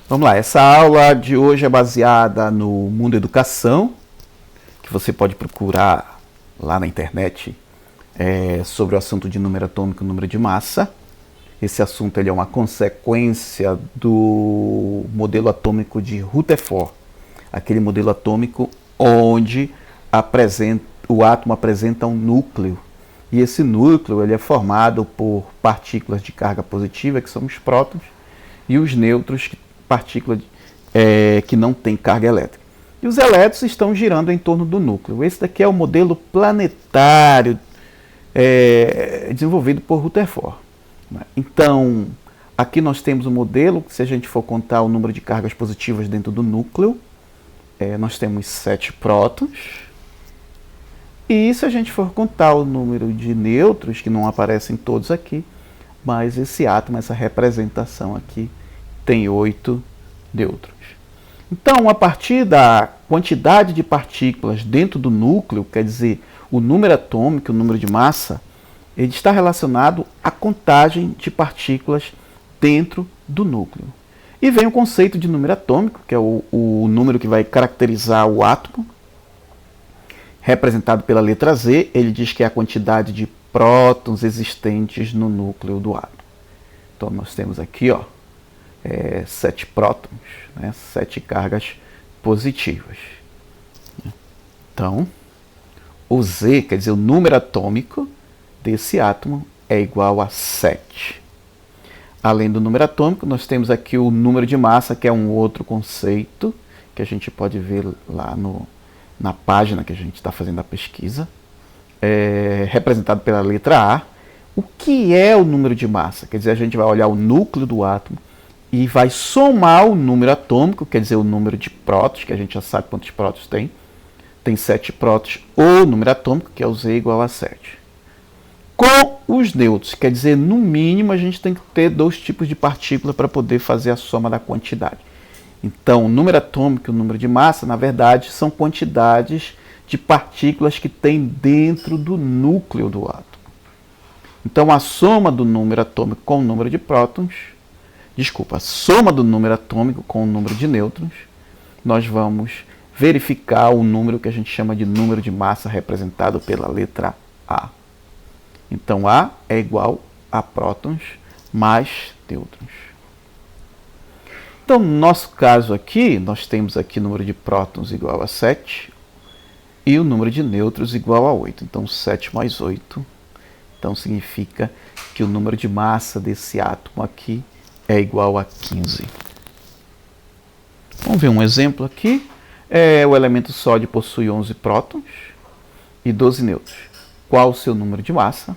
Vamos lá, essa aula de hoje é baseada no Mundo Educação, que você pode procurar lá na internet sobre o assunto de número atômico e número de massa. Esse assunto ele é uma consequência do modelo atômico de Rutherford, aquele modelo atômico onde o átomo apresenta um núcleo. E esse núcleo ele é formado por partículas de carga positiva, que são os prótons, e os nêutrons, partículas que não têm carga elétrica. E os elétrons estão girando em torno do núcleo. Esse daqui é o modelo planetário desenvolvido por Rutherford. Então, aqui nós temos um modelo, que se a gente for contar o número de cargas positivas dentro do núcleo, nós temos 7 prótons. E se a gente for contar o número de nêutrons, que não aparecem todos aqui, mas esse átomo, essa representação aqui, tem 8 nêutrons. Então, a partir da quantidade de partículas dentro do núcleo, quer dizer, o número atômico, o número de massa, ele está relacionado à contagem de partículas dentro do núcleo. E vem o conceito de número atômico, que é o número que vai caracterizar o átomo, representado pela letra Z. Ele diz que é a quantidade de prótons existentes no núcleo do átomo. Então, nós temos aqui 7 prótons, 7 cargas positivas. Então, o Z, quer dizer, o número atômico desse átomo é igual a 7. Além do número atômico, nós temos aqui o número de massa, que é um outro conceito, que a gente pode ver lá na página que a gente está fazendo a pesquisa, representado pela letra A. O que é o número de massa? Quer dizer, a gente vai olhar o núcleo do átomo e vai somar o número atômico, quer dizer, o número de prótons, que a gente já sabe quantos prótons tem. Tem 7 prótons, ou número atômico, que é o Z igual a 7. Com os nêutrons, quer dizer, no mínimo a gente tem que ter 2 tipos de partícula para poder fazer a soma da quantidade. Então, o número atômico e o número de massa, na verdade, são quantidades de partículas que tem dentro do núcleo do átomo. Então, a soma do número atômico com o número de prótons, a soma do número atômico com o número de nêutrons, nós vamos verificar o número que a gente chama de número de massa, representado pela letra A. Então, A é igual a prótons mais nêutrons. Então, no nosso caso aqui, nós temos aqui o número de prótons igual a 7 e o número de nêutrons igual a 8. Então, 7 mais 8. Então, significa que o número de massa desse átomo aqui é igual a 15. Vamos ver um exemplo aqui. O elemento sódio possui 11 prótons e 12 nêutrons. Qual o seu número de massa?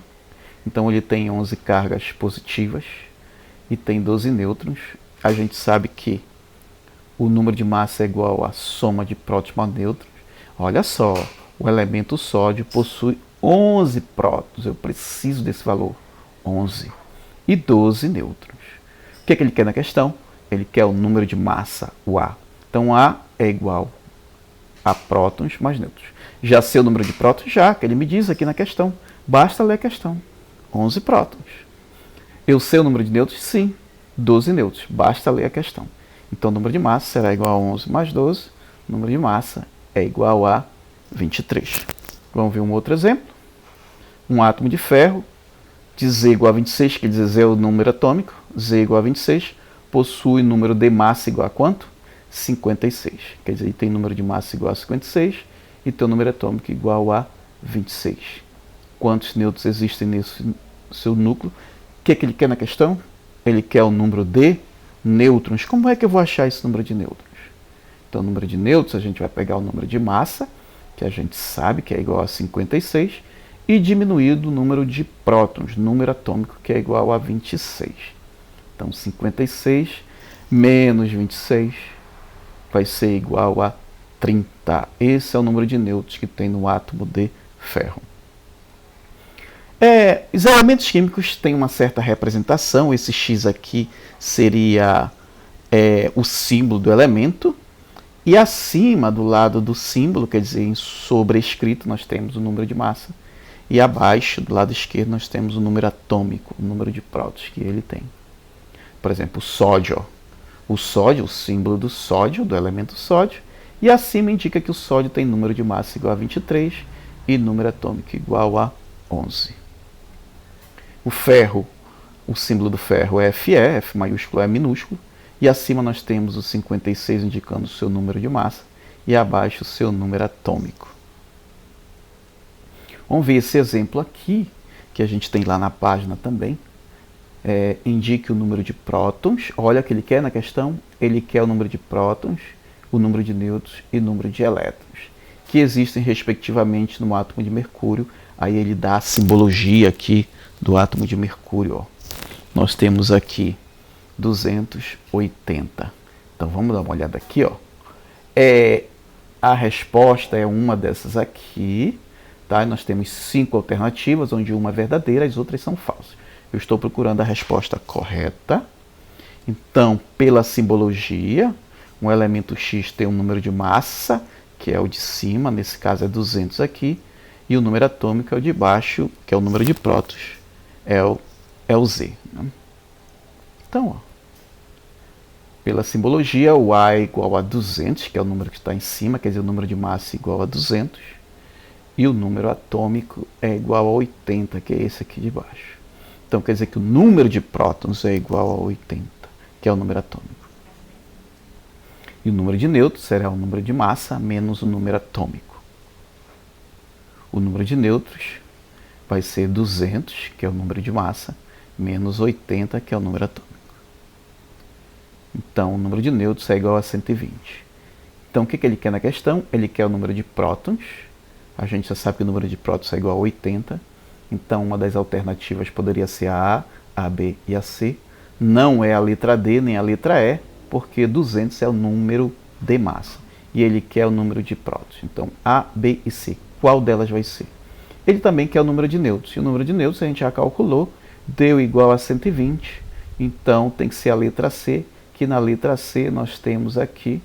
Então, ele tem 11 cargas positivas e tem 12 nêutrons. A gente sabe que o número de massa é igual à soma de prótons mais nêutrons. Olha só, o elemento sódio possui 11 prótons. Eu preciso desse valor, 11. E 12 nêutrons. O que ele quer na questão? Ele quer o número de massa, o A. Então, A é igual a prótons mais nêutrons. Já sei o número de prótons? Já, que ele me diz aqui na questão. Basta ler a questão. 11 prótons. Eu sei o número de nêutrons? Sim. 12 nêutrons. Basta ler a questão. Então, o número de massa será igual a 11 mais 12. O número de massa é igual a 23. Vamos ver um outro exemplo. Um átomo de ferro de Z igual a 26, que diz Z é o número atômico. Z igual a 26. Possui número de massa igual a quanto? 56. Quer dizer, tem número de massa igual a 56 e tem o número atômico igual a 26. Quantos nêutrons existem nesse seu núcleo? O que ele quer na questão? Ele quer o número de nêutrons. Como é que eu vou achar esse número de nêutrons? Então, o número de nêutrons, a gente vai pegar o número de massa, que a gente sabe que é igual a 56, e diminuir do número de prótons, número atômico, que é igual a 26. Então, 56 menos 26 vai ser igual a 30. Esse é o número de nêutrons que tem no átomo de ferro. Os elementos químicos têm uma certa representação. Esse X aqui seria o símbolo do elemento. E acima, do lado do símbolo, quer dizer, em sobrescrito, nós temos o número de massa. E abaixo, do lado esquerdo, nós temos o número atômico, o número de prótons que ele tem. Por exemplo, o sódio. o sódio, o símbolo do sódio, do elemento sódio, e acima indica que o sódio tem número de massa igual a 23 e número atômico igual a 11. O ferro, o símbolo do ferro é Fe, F maiúsculo é minúsculo, e acima nós temos o 56 indicando o seu número de massa e abaixo o seu número atômico. Vamos ver esse exemplo aqui, que a gente tem lá na página também. Indique o número de prótons. Olha o que ele quer na questão. Ele quer o número de prótons, o número de nêutrons e o número de elétrons, que existem respectivamente no átomo de mercúrio. Aí ele dá a simbologia aqui do átomo de mercúrio. Ó. Nós temos aqui 280. Então vamos dar uma olhada aqui. Ó. A resposta é uma dessas aqui. Tá? Nós temos 5 alternativas, onde uma é verdadeira, as outras são falsas. Eu estou procurando a resposta correta. Então, pela simbologia, um elemento X tem um número de massa, que é o de cima, nesse caso é 200 aqui, e o número atômico é o de baixo, que é o número de prótons, é o Z. Né? Então, ó, pela simbologia, o A é igual a 200, que é o número que está em cima, quer dizer, o número de massa é igual a 200, e o número atômico é igual a 80, que é esse aqui de baixo. Então, quer dizer que o número de prótons é igual a 80, que é o número atômico. E o número de nêutrons será o número de massa menos o número atômico. O número de nêutrons vai ser 200, que é o número de massa, menos 80, que é o número atômico. Então, o número de nêutrons é igual a 120. Então, o que ele quer na questão? Ele quer o número de prótons. A gente já sabe que o número de prótons é igual a 80. Então, uma das alternativas poderia ser a A, B e a C. Não é a letra D nem a letra E, porque 200 é o número de massa. E ele quer o número de prótons. Então, A, B e C. Qual delas vai ser? Ele também quer o número de nêutrons. E o número de nêutrons a gente já calculou. Deu igual a 120. Então, tem que ser a letra C, que na letra C nós temos aqui,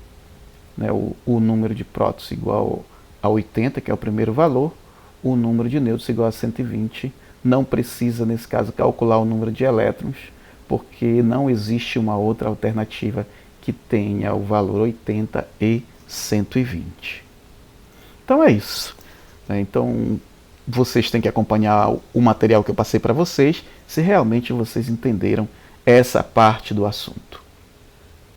né, o número de prótons igual a 80, que é o primeiro valor. O número de nêutrons igual a 120. Não precisa, nesse caso, calcular o número de elétrons, porque não existe uma outra alternativa que tenha o valor 80 e 120. Então é isso. Então vocês têm que acompanhar o material que eu passei para vocês, se realmente vocês entenderam essa parte do assunto.